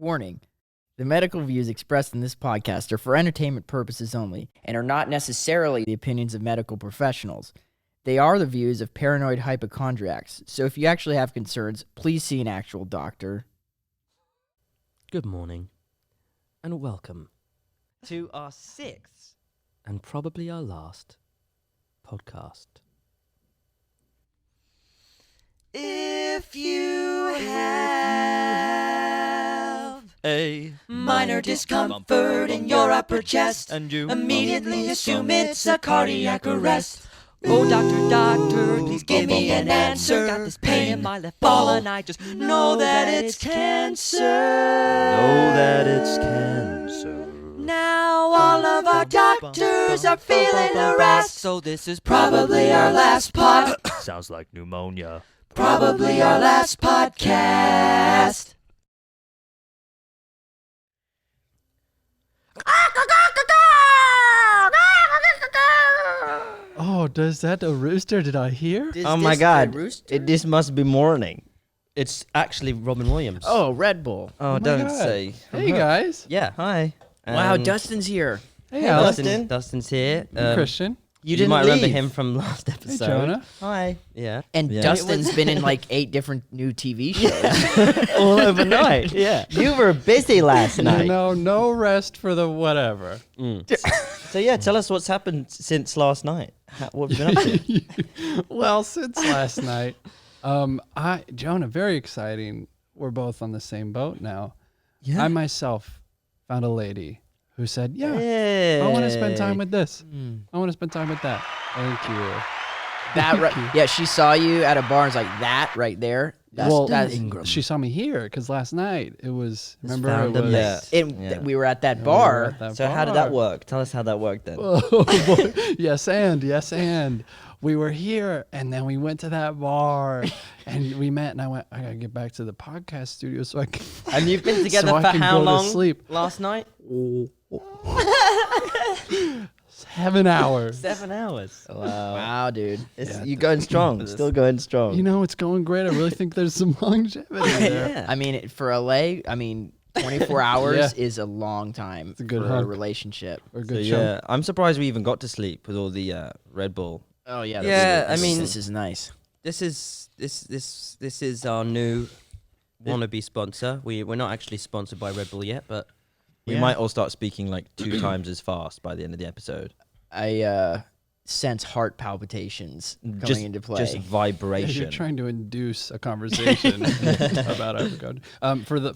Warning. The medical views expressed in this podcast are for entertainment purposes only and are not necessarily the opinions of medical professionals. They are the views of paranoid hypochondriacs, so if you actually have concerns, please see an actual doctor. Good morning, and welcome to our 6th, and probably our last, podcast. If you have A minor discomfort in your upper chest, and you immediately assume it's a cardiac arrest. Oh, doctor, please give me an answer. Got this pain in my left ball and I just know that it's cancer. Now all of our doctors are feeling harassed, so this is probably our last Sounds like pneumonia. Probably our last podcast. Oh, is that a rooster? Did I hear? Oh my God! This must be morning. It's actually Robin Williams. Oh, Red Bull. Oh, my don't God. say. Hey, guys. Yeah, hi. Wow, Dustin's here. Hey, Hey, Alex. Dustin's here. Christian. You might remember him from last episode. Jonah. Hi. Yeah. And Yeah. Dustin's been in like 8 different new TV shows. All overnight. Yeah. You were busy last You night. know, no rest for the whatever. So yeah, tell us what's happened since last night. What have you been up to? Well, since last night, Jonah, very exciting. We're both on the same boat now. Yeah. I myself found a lady who said, I want to spend time with this. I want to spend time with that. Thank you. Yeah, she saw you at a bar and was like, that right there. That's Ingram. She saw me here because last night it was, remember, found it a was... mate. We were at that we bar. were at that So how did that bar. work? Tell us how that worked then. Oh, boy. Yes, and we were here, and then we went to that bar, and we met, and I went, I gotta get back to the podcast studio so I can. And you've been together so I for can how go long? To sleep. Last night? 7 hours. 7 hours. Wow, dude. You're going strong. Still going strong. You know, it's going great. I really think there's some longevity there. Yeah. I mean, for LA, 24 hours Yeah. is a long time a good for a hunk. relationship. Or a So, good yeah, I'm surprised we even got to sleep with all the Red Bull. Oh yeah. Yeah, this I mean- this is nice. This is our new wannabe sponsor. We're not actually sponsored by Red Bull yet, but We might all start speaking like 2 times as fast by the end of the episode. I sense heart palpitations coming into play. Just Yeah, vibration. you're trying to induce a conversation about hypochondria.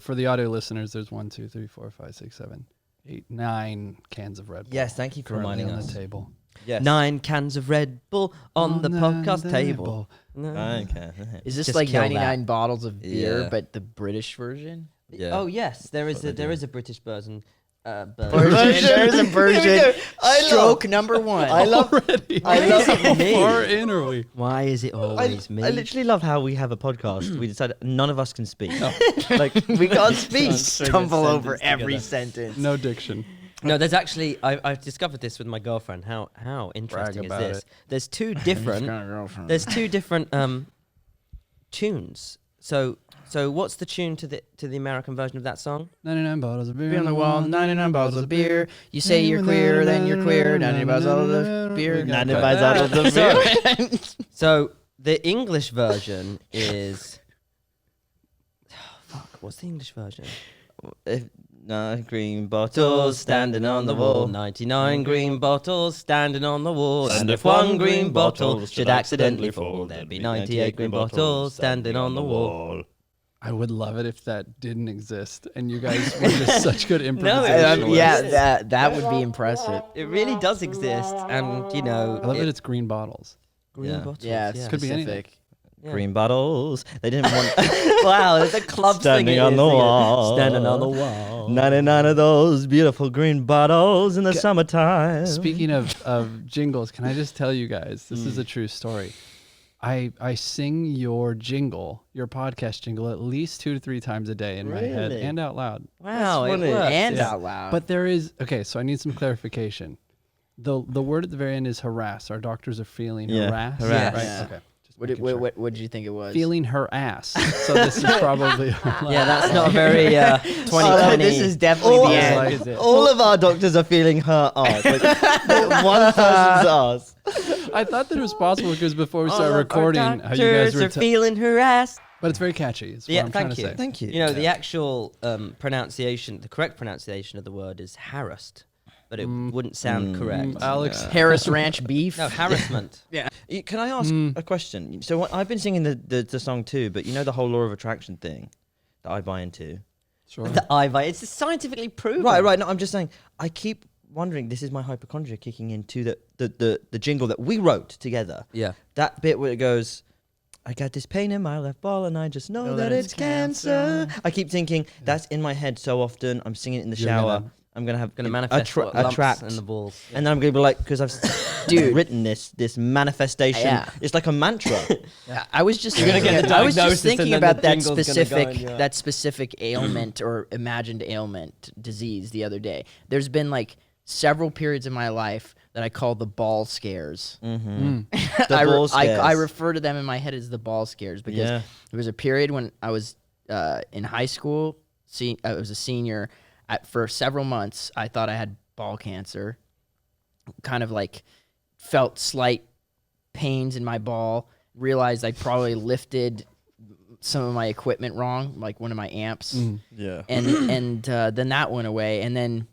For the audio listeners, there's 1, 2, 3, 4, 5, 6, 7, 8, 9 cans of Red Bull. yes, thank you for currently reminding on us. the table. Yes. 9 cans of Red Bull on the podcast table. Okay. Is this Just like kill 99 bottles of beer, Yeah. but the British version? Yeah. Oh yes, there is What they do. a British version. There's a version. Stroke number 1. I love Already. I love me. How far in are we? Why is it always me? I literally love how we have a podcast. We decided none of us can speak. Like we can't speak. Stumble over every sentence. No diction. No, there's actually I've discovered this with my girlfriend. How interesting is about this? it. There's two different tunes. So what's the tune to the American version of that song? 99 bottles of beer Beer on the wall, 99 bottles of beer. You say you're queer, then you're queer. 99 bottles of beer. 99 bottles of beer. So the English version is what's the English version? Green bottles standing on the wall. 99 green bottles standing on the wall. And if one green bottle should accidentally fall, there'd be 98 green bottles standing on the wall. I would love it if that didn't exist and you guys were just such good No, improvisation. Yeah, that would be impressive. It really does exist, and you know, I love that it's green bottles. green Yeah. bottles. Yeah, it's Could be anything. specific. Yeah. Green bottles. They didn't want Wow, there's a club Standing singing on the singing, wall. standing on the wall. 99 of those beautiful green bottles in the summertime. Speaking of jingles, can I just tell you guys, this is a true story. I sing your jingle, your podcast jingle, at least 2 to 3 times a day in my head Really? and out loud. Wow, it funny. works. And Yeah. out loud. But there is, okay, so I need some clarification. The word at the very end is harass. Our doctors are feeling Yeah, harassed. harassed. Right? Yeah. Okay. What did you think it was? Feeling her ass. So this is probably. Yeah, that's not a very 2020. This is definitely all, the end. Is it? all of our doctors are feeling her ass. Like, one person's ass. I thought that it was possible because before we started All of our recording, how you guys doctors were. are feeling her ass. But it's very catchy. Is what Yeah, I'm trying thank to you. say. Thank you. You know, the actual pronunciation, the correct pronunciation of the word is harassed, but it wouldn't sound correct. Alex. Harris Ranch beef. No, harassment. Can I ask a question? So I've been singing the song too, but you know the whole law of attraction thing that I buy into? Sure. The IVI, it's scientifically proven. Right. No, I'm just saying, I keep wondering, this is my hypochondria kicking into the jingle that we wrote together. Yeah. That bit where it goes, I got this pain in my left ball and I just know that it's cancer. I keep thinking, that's in my head so often. I'm singing it in the You're shower. gonna- I'm going to have Gonna manifest what lumps tract. in the balls. And then I'm going to be like, because I've Dude. written this manifestation. Yeah. It's like a mantra. I was just You're gonna get the I was diagnosis just thinking and then about the that jingle's gonna go specific and ailment or imagined ailment disease the other day. There's been like several periods in my life that I call the ball scares. The I ball scares. refer to them in my head as the ball scares because Yeah. there was a period when I was in high school. I was a senior. For several months, I thought I had ball cancer. Kind of like felt slight pains in my ball. Realized I probably lifted some of my equipment wrong, like one of my amps, Yeah. and then that went away. And then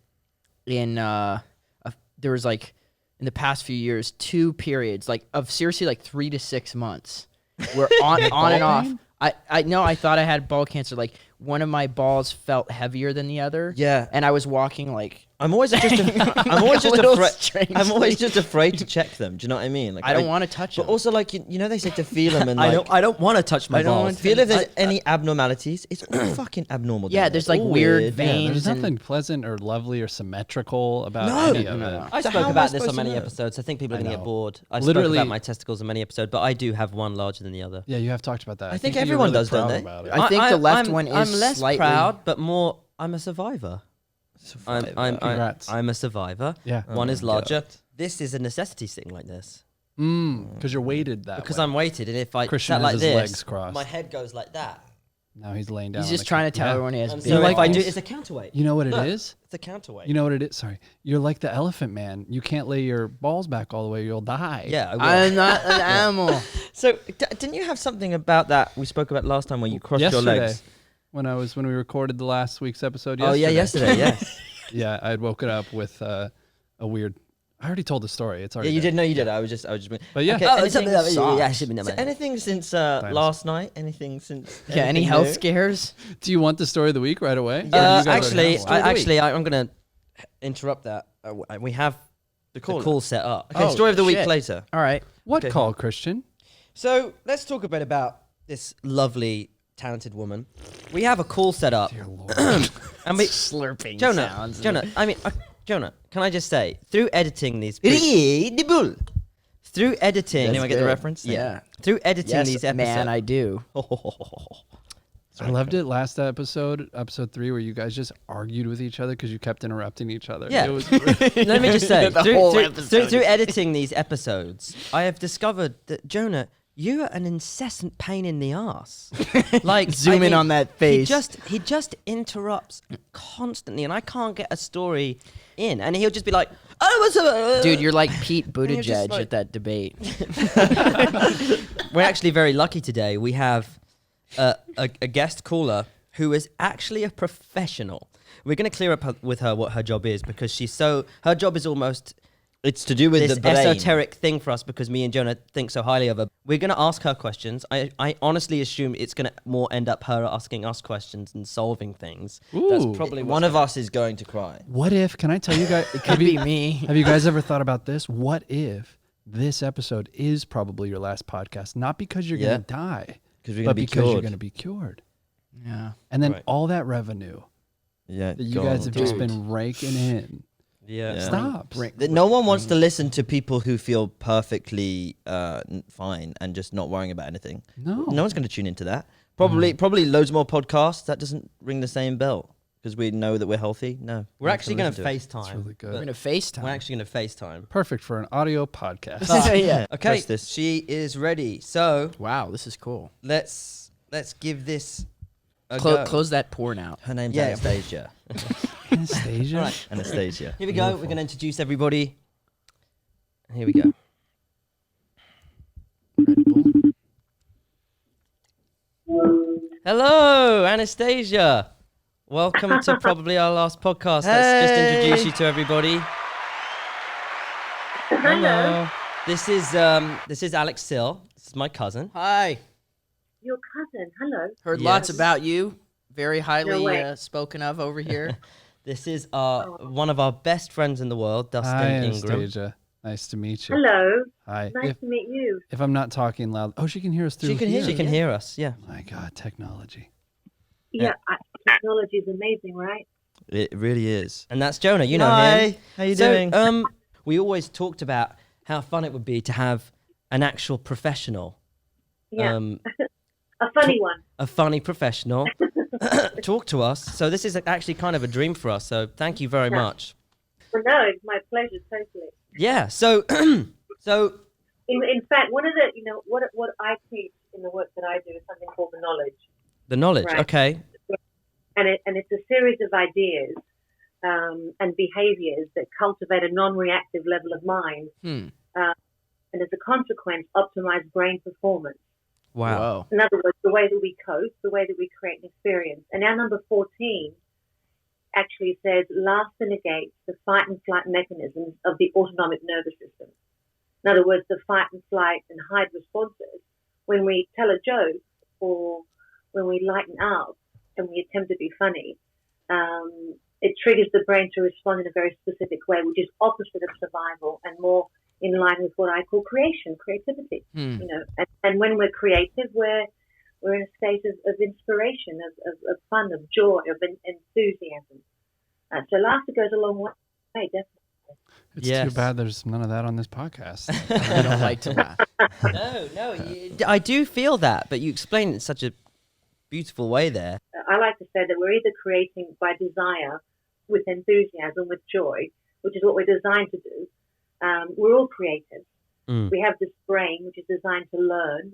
there was like in the past few years 2 periods like of seriously like 3 to 6 months where on and off. I thought I had ball cancer. Like one of my balls felt heavier than the other. Yeah. And I was walking like I'm always just little afraid. I'm always strangely. just afraid to check them. Do you know what I mean? Like I don't want to touch But them. also, like you know, they say to feel them and like I don't want to touch my I don't balls. want feel if there's any abnormalities. It's all fucking abnormal. Yeah, down there's there. like All weird weird. veins. There's and- nothing pleasant or lovely or symmetrical about No. any of No. it. I So spoke how am I about this supposed on to many know? episodes. I think people are I going to get know. bored. I spoke Literally- about my testicles in many episodes, but I do have one larger than the other. Yeah, you have talked about that. I think you're everyone really does, don't proud they? about it. I think the left one is I'm less slightly proud, but more. I'm a survivor. Congrats. I'm a survivor. Yeah. One is my larger. God. This is a necessity sitting like this Because you're weighted that because way. I'm weighted, and if I Christian sat has like his this, legs crossed. my head goes like that. Now he's laying down. He's on just the trying to tell yeah. everyone he has And big so like if I do, these- it's a counterweight. You know what it Look. is? It's a counterweight. You know what it is? Sorry. You're like the elephant man. You can't lay your balls back all the way. You'll die. Yeah, I will. I'm not an animal. So didn't you have something about that we spoke about last time where you crossed Yesterday, your legs? when we recorded the last week's episode. Oh yeah, yesterday. yesterday. Yes. Yeah, I had woken up with a weird. I already told the story. It's Yeah, already. you there. did. No, you did. I was just. But yeah. Okay, Oh, anything, yeah, should be so anything since last night? Anything since? Yeah, any anything health new? scares? Do you want the story of the week right away? Or do you guys already Actually, have one? I'm going to interrupt that. We have the call. call set up. Okay, Oh, story of the week shit. later. All right. What okay. call, Christian? So let's talk a bit about this lovely, talented woman. We have a call set up, Dear Lord. and we Slurping Jonah, sounds. Jonah. I mean, Jonah. Can I just say, through editing these, through editing, Anyone get the good. reference? Yeah. through editing Yes, these episodes, man, I do. I loved it last episode 3, where you guys just argued with each other because you kept interrupting each other. Yeah. It was Let me just say, The whole through episode. editing these episodes, I have discovered that Jonah, you are an incessant pain in the ass. Like Zoom in on that face. He just interrupts constantly, and I can't get a story in, and he'll just be like, "Oh, what's up?" Dude, you're like Pete you're just Buttigieg like- at that debate. We're actually very lucky today. We have a guest caller who is actually a professional. We're going to clear up with her what her job is, because her job is almost It's to do with this the brain. esoteric thing for us, because me and Jonah think so highly of her. We're going to ask her questions. I honestly assume it's going to more end up her asking us questions and solving things. That's Ooh. probably One of us is going to cry. What if? Can I tell you guys? Could be me. Have you guys ever thought about this? What if this episode is probably your last podcast? Not because you're Yeah. going to die, Because we're but going to be because you're cured. going to be cured. Yeah. And then Right. all that revenue Yeah. that you guys have just dude. been raking in Yeah. Yeah. stops. That no one wants to listen to people who feel perfectly fine and just not worrying about anything. No. No one's going to tune into that. Probably loads more podcasts. That doesn't ring the same bell. because we know that we're healthy? No. We're actually going to It's FaceTime. really We're good. going to FaceTime. We're actually going to FaceTime. Perfect for an audio podcast. Yeah. Okay, Press this. she is ready. So Wow, this is cool. let's give this a go. Close that porn out. Her name's Yeah. Anastasia. Anastasia. All right. Anastasia. Here we go. We're going to introduce everybody. Here we go. Red Bull. Hello, Anastasia. Welcome to probably our last podcast. Let's just introduce you to everybody. Hello. This is Alex Sill. This is my cousin. Hi. Your cousin. Hello. Heard lots Yes. about you. Very No highly way. spoken of over here. This is one of our best friends in the world, Dustin Hi, Ingram. Anastasia. Nice to meet you. Hello. Hi. Nice to meet you. If I'm not talking loud, she can hear us through. She can here. She can hear us. Yeah. My God, technology. Yeah, technology is amazing, right? It really is. And that's Jonah. You know Hi. him. How you So, doing? we always talked about how fun it would be to have an actual professional, Yeah. A funny one. a funny professional, talk to us. So this is actually kind of a dream for us. So thank you very Yeah. much. Well, no, it's my pleasure, totally. Yeah. So so In fact, one of the, what I teach in the work that I do is something called the knowledge. the knowledge. Right. Okay. And it's a series of ideas and behaviors that cultivate a non-reactive level of mind. Hmm. And as a consequence, optimize brain performance. Wow. Whoa. In other words, the way that we cope, the way that we create an experience. And our number 14 actually says, last to negate the fight and flight mechanisms of the autonomic nervous system. In other words, the fight and flight and hide responses. When we tell a joke or when we lighten up and we attempt to be funny, it triggers the brain to respond in a very specific way, which is opposite of survival and more in line with what I call creativity. Hmm. And when we're creative, we're in a state of inspiration, of fun, of joy, of enthusiasm. So laughter goes a long way, definitely. It's Yes. too bad there's none of that on this podcast. I don't like to laugh. No. I do feel that, but you explain it in such a beautiful way there. I like to say that we're either creating by desire, with enthusiasm, with joy, which is what we're designed to do. We're all creative. Mm. We have this brain which is designed to learn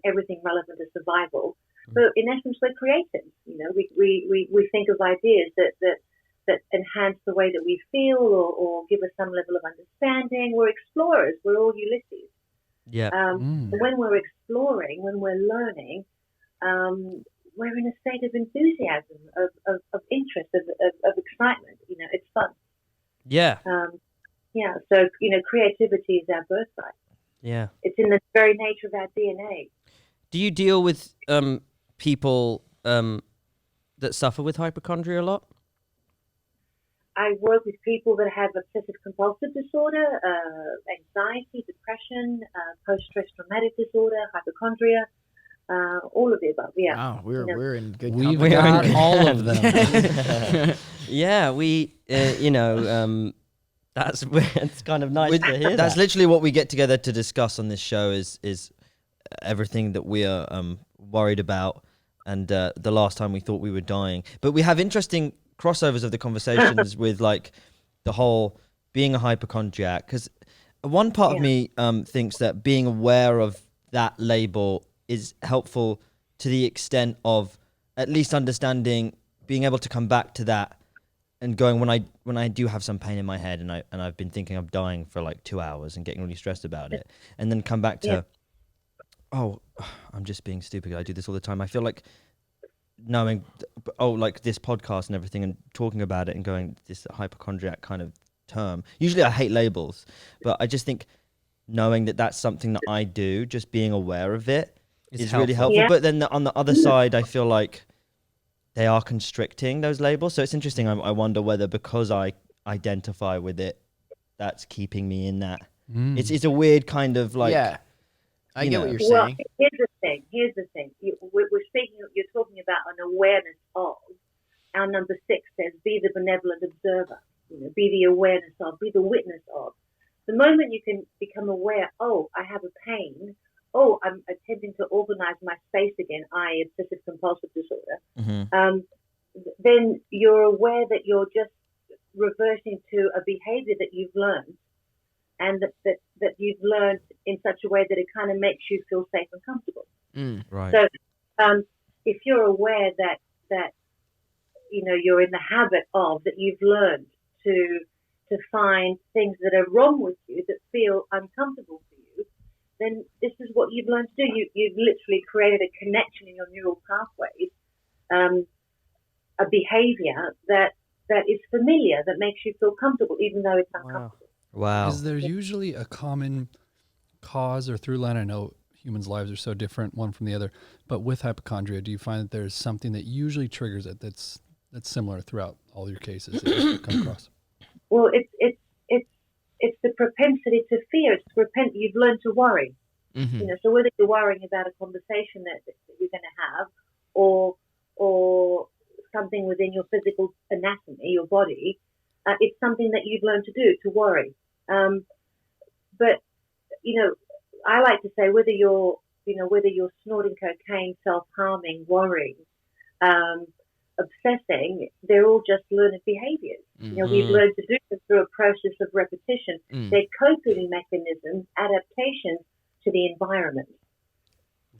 everything relevant to survival. So in essence, we're creative. We think of ideas that enhance the way that we feel or give us some level of understanding. We're explorers. We're all Ulysses. Yeah. And when we're exploring, when we're learning, we're in a state of enthusiasm, of interest, of excitement. It's fun. Yeah. Yeah. So, creativity is our birthright. Yeah. It's in the very nature of our DNA. Do you deal with people that suffer with hypochondria a lot? I work with people that have obsessive compulsive disorder, anxiety, depression, post-stress traumatic disorder, hypochondria, all of the above. Yeah. Wow, we're in good We've company. got in all of them. Yeah, we, that's it's kind of nice to hear. That's that. literally what we get together to discuss on this show is everything that we are worried about, and the last time we thought we were dying. But we have interesting crossovers of the conversations with like the whole being a hypochondriac, because one part of me thinks that being aware of that label is helpful to the extent of at least understanding, being able to come back to that and going, when I do have some pain in my head and I've been thinking I'm dying for like 2 hours and getting really stressed about it, and then come back to oh, I'm just being stupid, I do this all the time. I feel like knowing like this podcast and everything and talking about it and going, this hypochondriac kind of term, usually I hate labels, but I just think knowing that that's something that I do, just being aware of it is really helpful. Yeah. But then on the other side, I feel like they are constricting, those labels. So it's interesting. I wonder whether because I identify with it, that's keeping me in that. It's a weird kind of like. Yeah, I get what you're Well, saying. here's the thing. We're speaking. You're talking about an awareness of. Our number 6 says, "Be the benevolent observer." Be the awareness of. Be the witness of. The moment you can become aware, oh, I have a pain. Oh, I'm attempting to organize my space again. I obsessive compulsive disorder. Mm-hmm. then you're aware that you're just reverting to a behavior that you've learned, and that you've learned in such a way that it kind of makes you feel safe and comfortable. Right. So if you're aware that you're in the habit of, that you've learned to find things that are wrong with you that feel uncomfortable for you, then this is what you've learned to do. You've literally created a connection in your neural pathways, a behavior that is familiar, that makes you feel comfortable, even though it's uncomfortable. Wow. Is there usually a common cause or through line? I know humans' lives are so different one from the other, but with hypochondria, do you find that there's something that usually triggers it that's similar throughout all your cases that you come across? Well, it's the propensity to fear. You've learned to worry. Mm-hmm. So whether you're worrying about a conversation that you're going to have, or something within your physical anatomy, your body, it's something that you've learned to do, to worry. But I like to say, whether you're snorting cocaine, self-harming, worrying, obsessing, they're all just learned behaviors. We've learned to do them through a process of repetition. They're coping mechanisms, adaptations to the environment.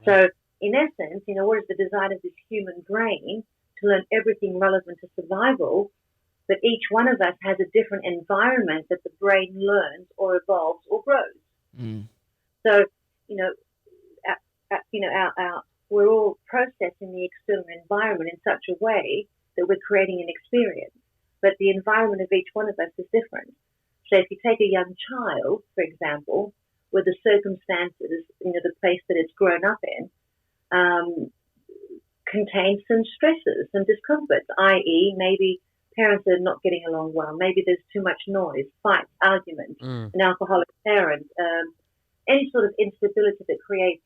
So in essence, what is the design of this human brain? To learn everything relevant to survival, but each one of us has a different environment that the brain learns or evolves or grows. So, we're all processing the external environment in such a way that we're creating an experience, but the environment of each one of us is different. So if you take a young child, for example, where the circumstances, the place that it's grown up in, contains some stresses, some discomforts, i.e. maybe parents are not getting along well, maybe there's too much noise, fights, arguments, an alcoholic parent, any sort of instability that creates,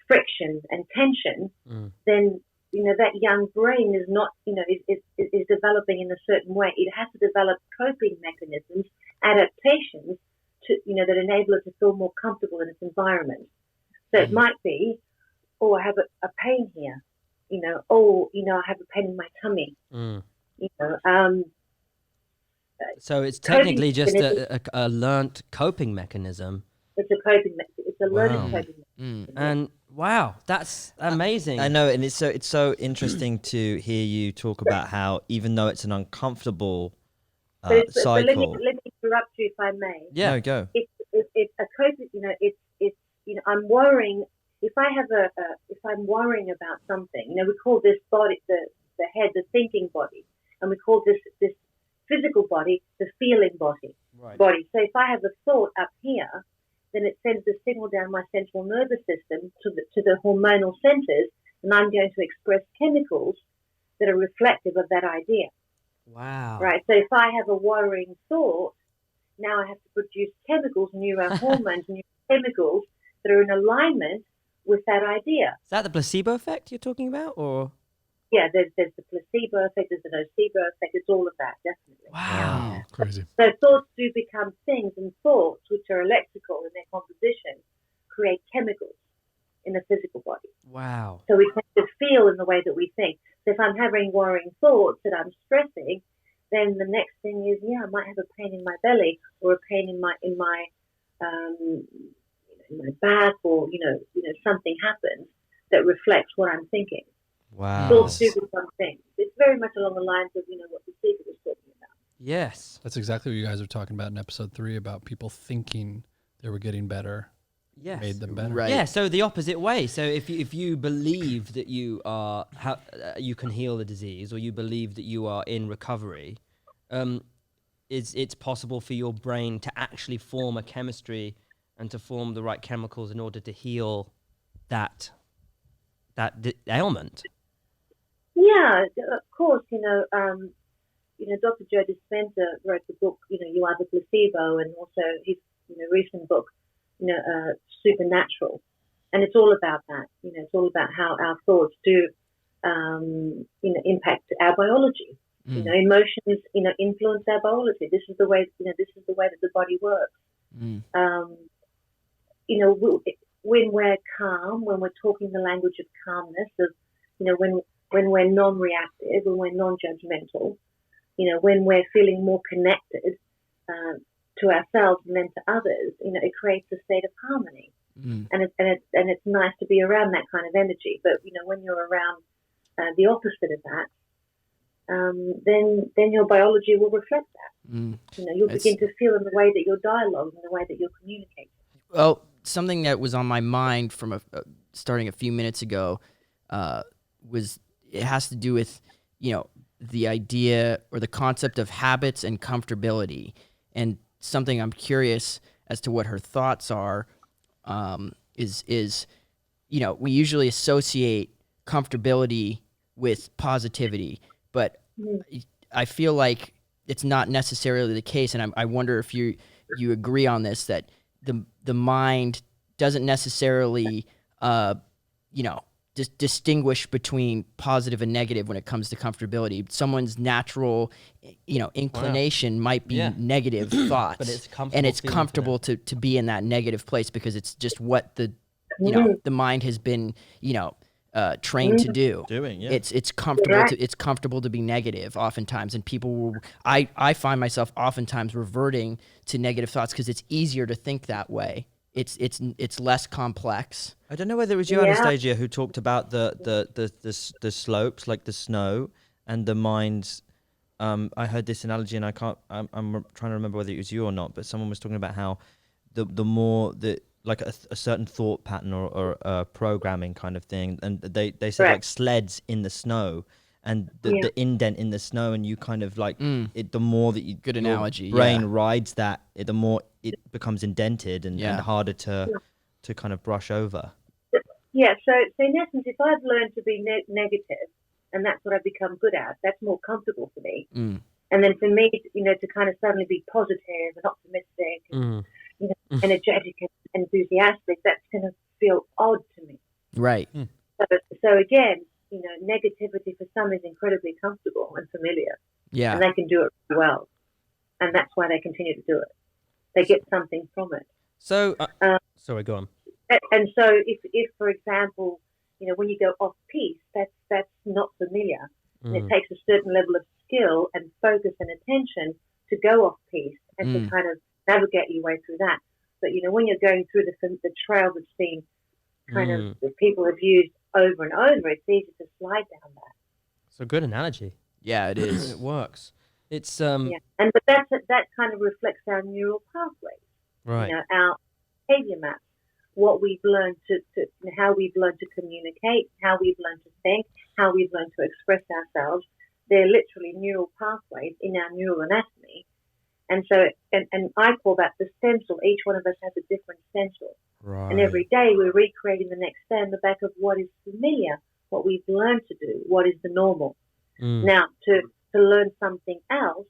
friction and tension, then, that young brain is not, is developing in a certain way. It has to develop coping mechanisms, adaptations to, that enable it to feel more comfortable in its environment. So it might be, I have a pain here, I have a pain in my tummy, So it's technically just a learnt coping mechanism. It's a coping mechanism. It's a learning coping mechanism. And wow, that's amazing. I know, and it's so interesting to hear you talk about how, even though it's an uncomfortable cycle. Let me interrupt you if I may. Yeah, no, go. It's a coping. I'm worrying. If I'm worrying about something, we call this body, the head, the thinking body, and we call this physical body the feeling body. Right. So if I have a thought up here, then it sends the signal down my central nervous system to the hormonal centers, and I'm going to express chemicals that are reflective of that idea. Wow. Right. So if I have a worrying thought, now I have to produce chemicals, neurohormones, neurochemicals that are in alignment with that idea. Is that the placebo effect you're talking about, or? Yeah, there's the placebo effect, there's the nocebo effect, it's all of that, definitely. Wow. Crazy. So thoughts do become things, and thoughts, which are electrical in their composition, create chemicals in the physical body. Wow. So we tend to feel in the way that we think. So if I'm having worrying thoughts that I'm stressing, then the next thing is, I might have a pain in my belly, or a pain in my back, or something happens that reflects what I'm thinking. Wow. Thoughts do become things. It's very much along the lines of what the speaker was talking about. Yes. That's exactly what you guys were talking about in episode 3 about people thinking they were getting better. Yes. Made them better. Right. Yeah, so the opposite way. So if you believe that you are you can heal the disease, or you believe that you are in recovery, it's possible for your brain to actually form a chemistry and to form the right chemicals in order to heal that ailment. Yeah, of course. Dr. Joe Dispenza wrote the book, You Are the Placebo, and also his recent book, Supernatural, and it's all about that. It's all about how our thoughts do, impact our biology. Emotions, influence our biology. This is the way, that the body works. When we're calm, when we're talking the language of calmness, of when we're non-reactive, when we're non-judgmental, when we're feeling more connected to ourselves and then to others, it creates a state of harmony. And it's nice to be around that kind of energy. But when you're around the opposite of that, then your biology will reflect that. You'll begin to feel in the way that you're dialoguing, in the way that you're communicating. Well, something that was on my mind from starting a few minutes ago was it has to do with the idea or the concept of habits and comfortability, and something I'm curious as to what her thoughts are. Is we usually associate comfortability with positivity, but I feel like it's not necessarily the case, and I wonder if you agree on this, that the mind doesn't necessarily distinguish between positive and negative when it comes to comfortability. Someone's natural inclination might be negative thoughts, but it's comfortable to be in that negative place because it's just what the mind has been trained to do. It's comfortable it's comfortable to be negative oftentimes, and people will, I find myself oftentimes reverting to negative thoughts because it's easier to think that way. It's less complex. I don't know whether it was you, Anastasia, who talked about the slopes, like the snow, and the mind's. I heard this analogy, and I'm trying to remember whether it was you or not. But someone was talking about how the more like a certain thought pattern or programming kind of thing, and they said like sleds in the snow, and the indent in the snow, and you kind of like it. The more that good analogy, your brain rides that, the more it becomes indented and harder to kind of brush over. Yeah. So in essence, if I've learned to be negative, and that's what I've become good at, that's more comfortable for me. And then for me, to kind of suddenly be positive and optimistic, and, energetic and enthusiastic, that's going to feel odd to me. Right. So again, negativity for some is incredibly comfortable and familiar. Yeah. And they can do it really well. And that's why they continue to do it. They get something from it. So, sorry, go on. And so if for example, when you go off piste, that's not familiar. And it takes a certain level of skill and focus and attention to go off piste and to kind of navigate your way through that. But when you're going through the trail that's been kind of that people have used over and over, it's easy to slide down that. It's a good analogy. Yeah, it is. It works. It's but that kind of reflects our neural pathways, right? Our behavior maps, what we've learned how we've learned to communicate, how we've learned to think, how we've learned to express ourselves. They're literally neural pathways in our neural anatomy. And so, and I call that the stencil. Each one of us has a different stencil. Right. And every day we're recreating the next day on the back of what is familiar, what we've learned to do, what is the normal. Now, to learn something else,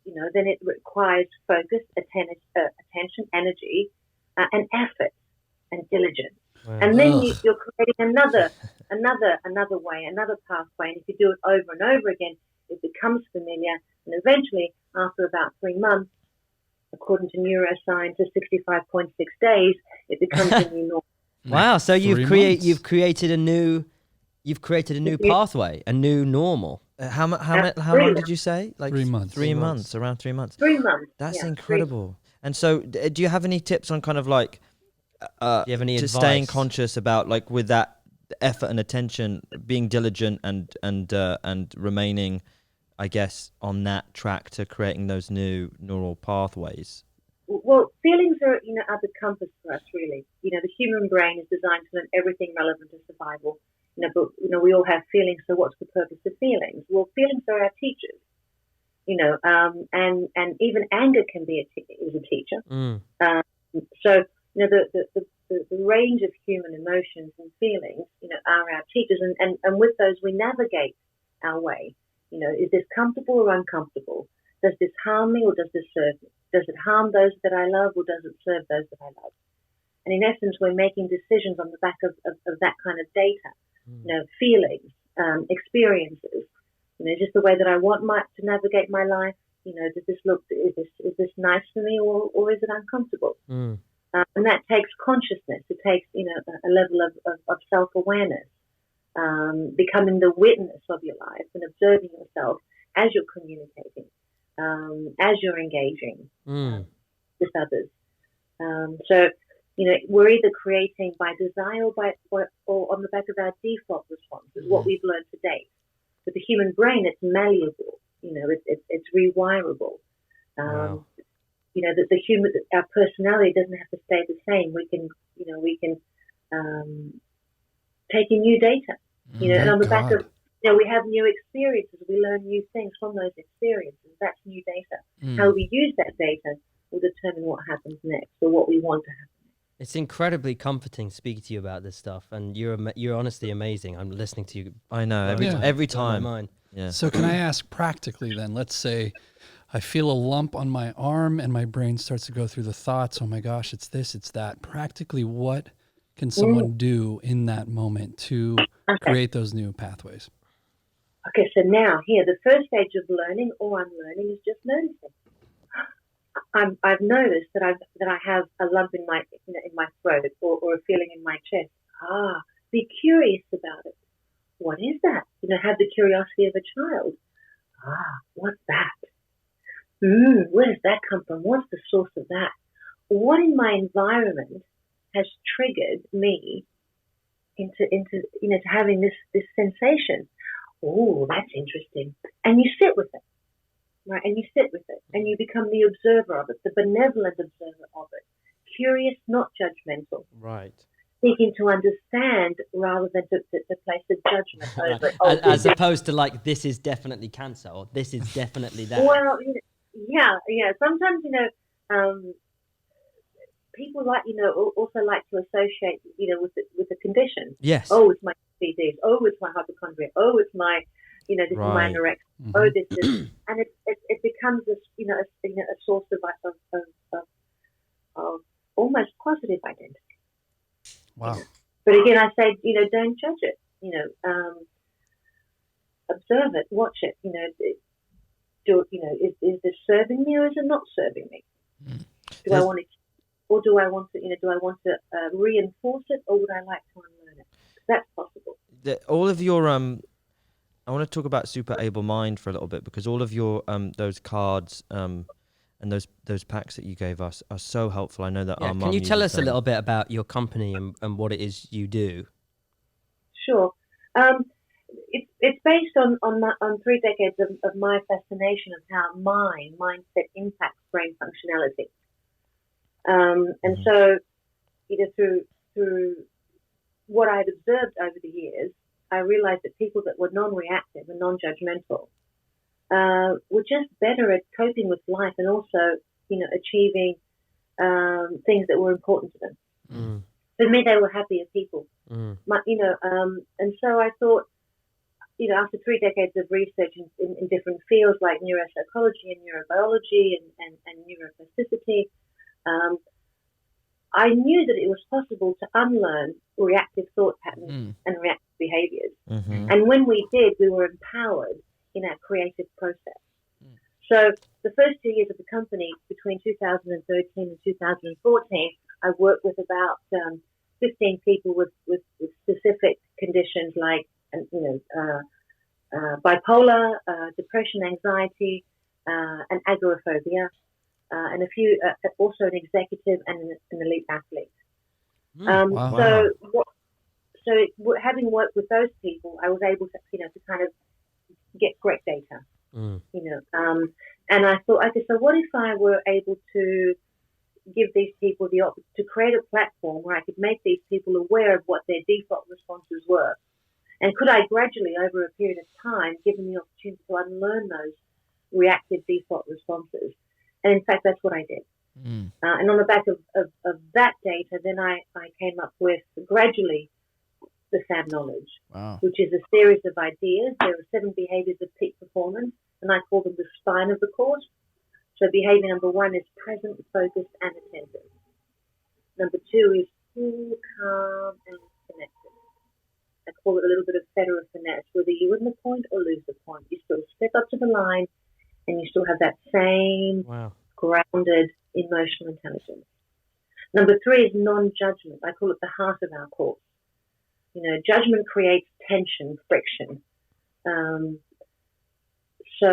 then it requires focus, attention, energy, and effort and diligence. Wow. And then you're creating another way, another pathway. And if you do it over and over again, it becomes familiar. And eventually, after about 3 months, according to neuroscience, 65.6 days, it becomes a new norm. Wow! So you've created a new pathway, a new normal. How long did you say? Like 3 months. Around 3 months. 3 months. That's incredible. And so, do you have any tips on kind of like, do you have any advice? Staying conscious about like with that effort and attention, being diligent and remaining, I guess, on that track to creating those new neural pathways? Well, feelings are the compass for us, really. The human brain is designed to learn everything relevant to survival. But we all have feelings. So what's the purpose of feelings? Well, feelings are our teachers. And even anger can be is a teacher. So the range of human emotions and feelings, are our teachers, and with those we navigate our way. Is this comfortable or uncomfortable? Does this harm me or does this serve me? Does it harm those that I love or does it serve those that I love? And in essence, we're making decisions on the back of that kind of data, feelings, experiences, just the way that I want to navigate my life. Does this look, is this nice for me or is it uncomfortable? And that takes consciousness. It takes, a level of self-awareness. becoming the witness of your life and observing yourself as you're communicating, as you're engaging with others. So, we're either creating by design or on the back of our default responses, what we've learned to date. With the human brain, it's malleable. It's rewirable. Wow. Our personality doesn't have to stay the same. We can take in new data. And on the back of, we have new experiences. We learn new things from those experiences. That's new data. How we use that data will determine what happens next or what we want to happen. It's incredibly comforting speaking to you about this stuff, and you're honestly amazing. I'm listening to you. I know every time. Yeah. So can I ask practically then? Let's say I feel a lump on my arm, and my brain starts to go through the thoughts. Oh my gosh, it's this, it's that. Practically, what can someone do in that moment to create those new pathways? Okay, so now here, the first stage of learning or unlearning is just noticing. I've noticed that I have a lump in my throat or a feeling in my chest. Be curious about it. What is that? Have the curiosity of a child. What's that? Where does that come from? What's the source of that? What in my environment has triggered me into having this sensation? Oh, that's interesting. And you sit with it. Right, and you sit with it, and you become the observer of it, the benevolent observer of it. Curious, not judgmental. Right. Seeking to understand rather than to place a judgment over it. As opposed to like, this is definitely cancer, or this is definitely that. Well, yeah. Sometimes, people also like to associate, with the condition. Yes. Oh, it's my disease. Oh, it's my hypochondria. Oh, it's my this is my anorexia. Oh, this is, and it becomes a source of almost positive identity. Wow. But again, I say, don't judge it. Observe it, watch it. Is this serving me or is it not serving me? Do I want to reinforce it, or would I like to unlearn it? That's possible. All of your I want to talk about Super Able Mind for a little bit, because all of your those cards and those packs that you gave us are so helpful. I know that our mum Can you tell us uses a them. little bit about your company and what it is you do? Sure. It's based on 3 decades of my fascination of how mindset impacts brain functionality. And so, through what I'd observed over the years, I realized that people that were non-reactive and non-judgmental were just better at coping with life and also, achieving things that were important to them. For me, they were happier people. And so I thought, after 3 decades of research in different fields like neuropsychology and neurobiology and neuroplasticity, I knew that it was possible to unlearn reactive thought patterns and reactive behaviors. And when we did, we were empowered in our creative process. So the first 2 years of the company, between 2013 and 2014, I worked with about 15 people with specific conditions like, bipolar, depression, anxiety, and agoraphobia. And a few, also an executive and an elite athlete. So having worked with those people, I was able to kind of get great data. And I thought, okay, so what if I were able to give these people the option to create a platform where I could make these people aware of what their default responses were, and could I gradually, over a period of time, give them the opportunity to unlearn those reactive default responses? And in fact, that's what I did. And on the back of that data, then I came up with gradually the SAB knowledge, which is a series of ideas. There are 7 behaviors of peak performance, and I call them the spine of the course. So behavior number 1 is present, focused, and attentive. Number 2 is cool, calm, and connected. I call it a little bit of federal finesse. Whether you win the point or lose the point, you still step up to the line, and you still have that same grounded emotional intelligence. Number 3 is non-judgment. I call it the heart of our course. Judgment creates tension, friction. So,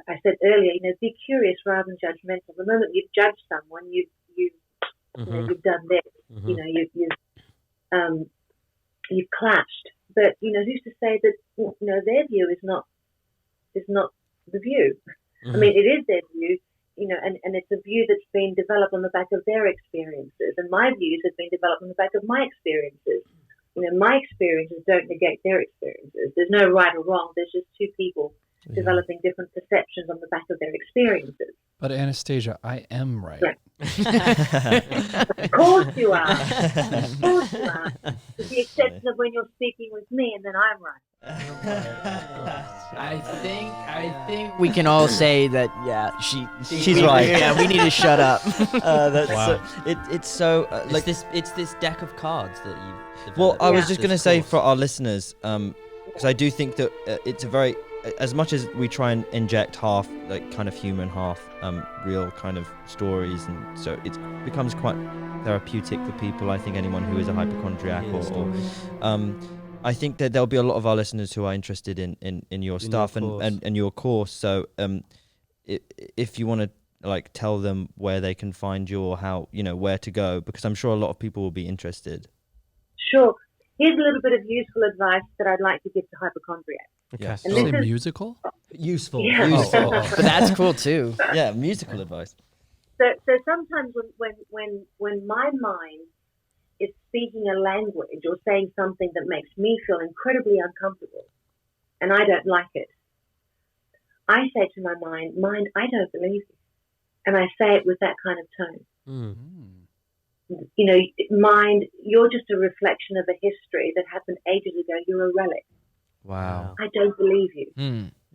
I said earlier, be curious rather than judgmental. The moment you've judged someone, you've done this. You've clashed. But who's to say that their view is not the view? I mean, it is their view, and it's a view that's been developed on the back of their experiences, and my views have been developed on the back of my experiences. My experiences don't negate their experiences. There's no right or wrong. There's just two people developing different perceptions on the back of their experiences. But Anastasia, I am right. Yeah. Of course you are. Of course you are. With the exception of when you're speaking with me, and then I'm right. I think we can all say that. Yeah, she's right. Yeah, we need to shut up. That's Wow. it's so like it's this deck of cards that you. Well, I was just going to say for our listeners, because I do think that it's a very, as much as we try and inject half like kind of human, half real kind of stories, and so it becomes quite therapeutic for people. I think anyone who is a hypochondriac or I think that there'll be a lot of our listeners who are interested in your stuff and your course. So if you want to like tell them where they can find you or how, where to go, because I'm sure a lot of people will be interested. Sure. Here's a little bit of useful advice that I'd like to give to hypochondriacs. Yes. And Say this is- musical? Useful. Yeah. Useful. But that's cool too. Yeah, musical advice. So sometimes when my mind is speaking a language or saying something that makes me feel incredibly uncomfortable, and I don't like it, I say to my mind, I don't believe you. And I say it with that kind of tone. Mind, you're just a reflection of a history that happened ages ago. You're a relic. Wow. I don't believe you.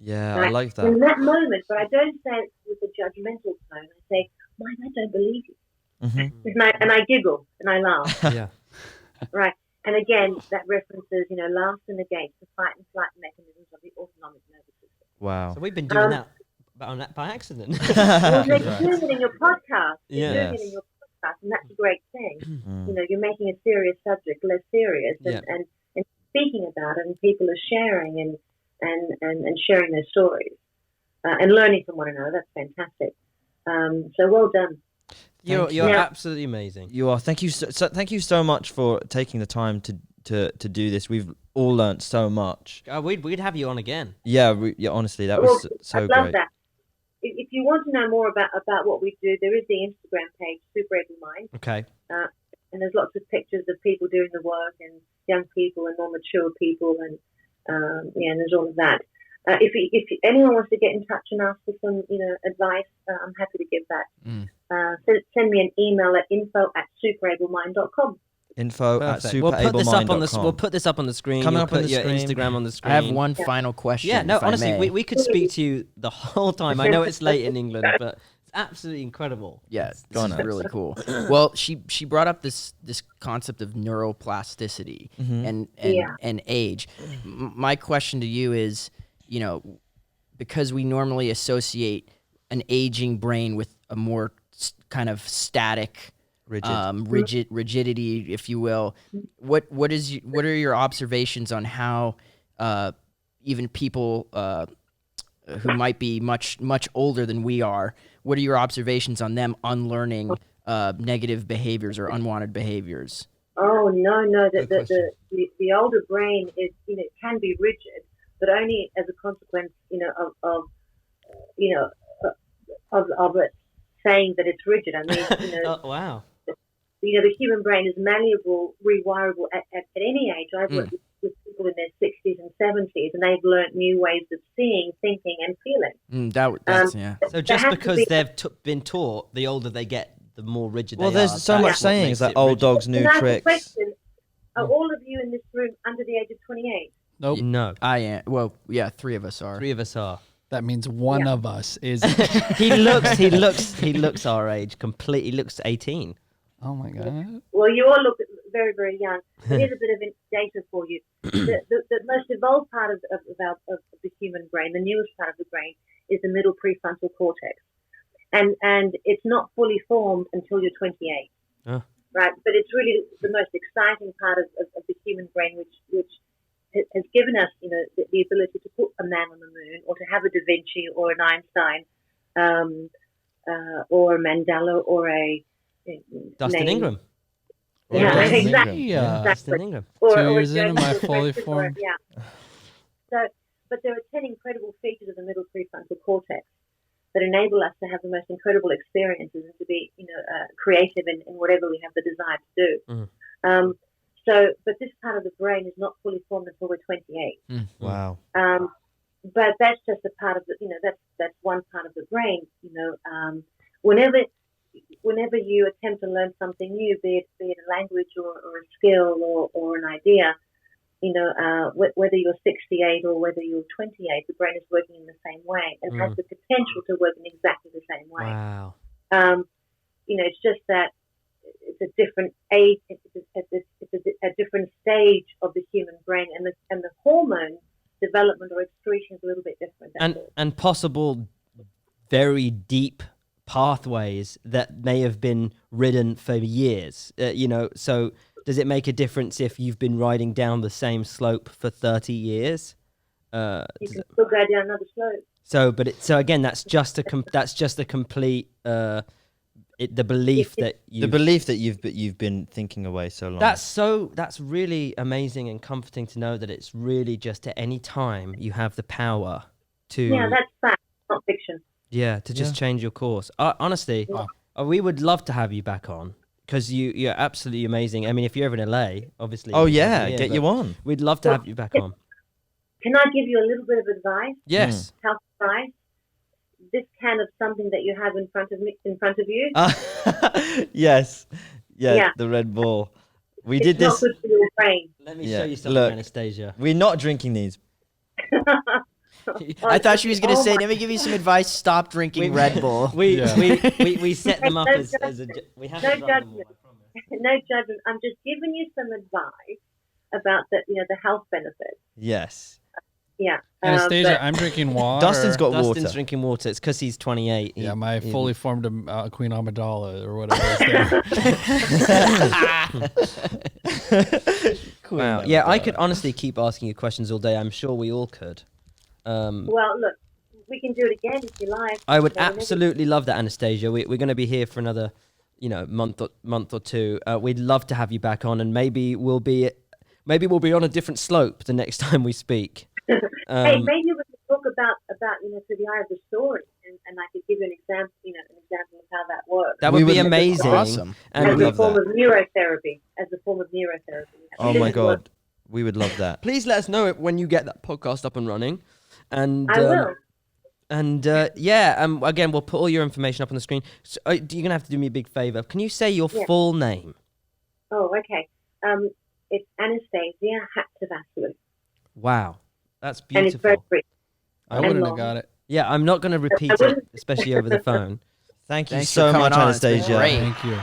Yeah, And I like that. In that moment, but I don't say it with a judgmental tone. I say, mind, I don't believe you. Mm-hmm. And I giggle and I laugh. Yeah. Right. And again, that references, laughs and negates the fight and flight mechanisms of the autonomic nervous system. Wow. So we've been doing that by accident. Well, you're doing it in your podcast. Yes. You're doing it in your podcast, and that's a great thing. You're making a serious subject less serious, and speaking about it, and people are sharing and sharing their stories and learning from one another. That's fantastic. So well done. You're Yeah. absolutely amazing. You are. Thank you thank you so much for taking the time to do this. We've all learnt so much. We'd have you on again. Yeah, honestly, that was so I'd love great. that. If you want to know more about what we do, there is the Instagram page, Super Able Mind, Okay. and there's lots of pictures of people doing the work, and young people and more mature people, and there's all of that. If anyone wants to get in touch and ask for some advice, I'm happy to give that. Send me an email at info@superablemindcom. info@superablemind.com. We'll put this up on the screen. Coming You'll up on put the your screen. Instagram on the screen. I have one final question. Yeah, no, if I honestly, may. we could speak to you the whole time. I know it's late in England, but it's absolutely incredible. Yeah, this Go on, is Ed. really cool. Well, she brought up this concept of neuroplasticity and age. My question to you is, because we normally associate an aging brain with a more kind of static, rigidity, if you will. What are your observations on how even people who might be much older than we are? What are your observations on them unlearning negative behaviors or unwanted behaviors? Oh no, the older brain is it can be rigid, but only as a consequence of it saying that it's rigid. I mean, Oh, wow. the human brain is malleable, rewirable at any age. I've worked with people in their 60s and 70s, and they've learnt new ways of seeing, thinking, and feeling. That's yeah. So just because they've been taught, the older they get, the more rigid they are. Well, there's so That's much what sayings makes like it old rigid. dogs, new Can I ask a tricks. question? Are all of you in this room under the age of 28? Nope. No, I am. Well, yeah, 3 of us are. 3 of us are. That means one of us is. He looks our age. Completely looks 18. Oh my God. Well, you all look very, very young. Here's a bit of data for you. The most evolved part of the human brain, the newest part of the brain, is the middle prefrontal cortex. And it's not fully formed until you're 28. Oh. right? But it's really the most exciting part of the human brain, which has given us, the ability to put a man on the moon, or to have a Da Vinci, or an Einstein, or a Mandela, or a Dustin Ingram. Yeah, Dustin exactly. Ingram. Yeah. Dustin Ingram. 2 Or years Joe into my Louis fully Griffith, formed. But there are 10 incredible features of the middle prefrontal cortex that enable us to have the most incredible experiences and to be, creative in whatever we have the desire to do. Mm. But this part of the brain is not fully formed until we're 28. Wow. But that's just a part of the, that's one part of the brain. Whenever you attempt to learn something new, be it a language or a skill or an idea, whether you're 68 or whether you're 28, the brain is working in the same way and has the potential to work in exactly the same way. Wow. It's just that it's a different age, it's a different stage of the human brain, and the hormone development or excretion is a little bit different. And possible very deep pathways that may have been ridden for years. So does it make a difference if you've been riding down the same slope for 30 years? You can still go down another slope. So again, that's just a complete the belief that you've been thinking away so long. That's really amazing and comforting to know that it's really just at any time you have the power to. Yeah, that's fact, not fiction. Yeah, to just change your course. Honestly, we would love to have you back on, because you're absolutely amazing. I mean, if you're ever in LA, obviously. Oh yeah, get you on. We'd love to have you back on. Can I give you a little bit of advice? Yes. Health advice. This can of something that you have in front of you. Yes. Yeah. The Red Bull. It's not good for your brain. Let me show you something, Look, Anastasia. We're not drinking these. I thought she was going to say, let me give you some advice, stop drinking Red Bull. We set them up as a... We have No judgment. No judgment. I'm just giving you some advice about the health benefits. Yes. Yeah. Anastasia, I'm drinking water. Dustin's got water. Dustin's drinking water. It's because he's 28. Yeah, my fully formed Queen Amidala or whatever is there. Wow. Yeah, I could honestly keep asking you questions all day. I'm sure we all could. Well, look, we can do it again if you like. I would absolutely love that, Anastasia. We're going to be here for another, month or two. We'd love to have you back on, and maybe we'll be on a different slope the next time we speak. Hey, maybe we could talk about through the eye of the story, and I could give you an example of how that works. That would be amazing. Awesome. And as a form of neurotherapy. Oh my God, we would love that. Please let us know it when you get that podcast up and running. And I will. And again, we'll put all your information up on the screen. So, you're gonna have to do me a big favor. Can you say your full name? Oh, okay. It's Anastasia Hatzivasilou. Wow, that's And it's beautiful. very I wouldn't have got it. Yeah, I'm not going to repeat it, especially over the phone. Thank you Thanks so for coming much, on. It's been Anastasia. great. Thank you.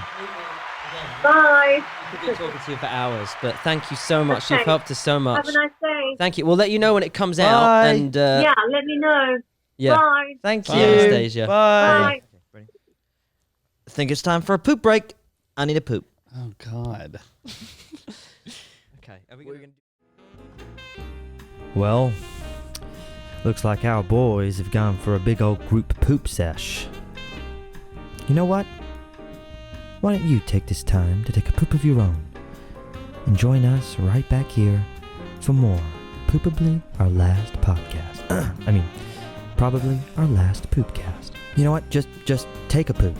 Bye. I've been talking to you for hours, but thank you so much. You've helped us so much. Have a nice day. Thank you. We'll let you know when it comes Bye. out. And Yeah, let me know. yeah. Bye. Thank Bye, you, Anastasia. Bye. Bye. I think it's time for a poop break. I need a poop. Oh God. Okay. Are we gonna... Well, looks like our boys have gone for a big old group poop sesh. You know what? Why don't you take this time to take a poop of your own and join us right back here for more Poopably Our Last Podcast. Probably our last poopcast. You know what? Just take a poop.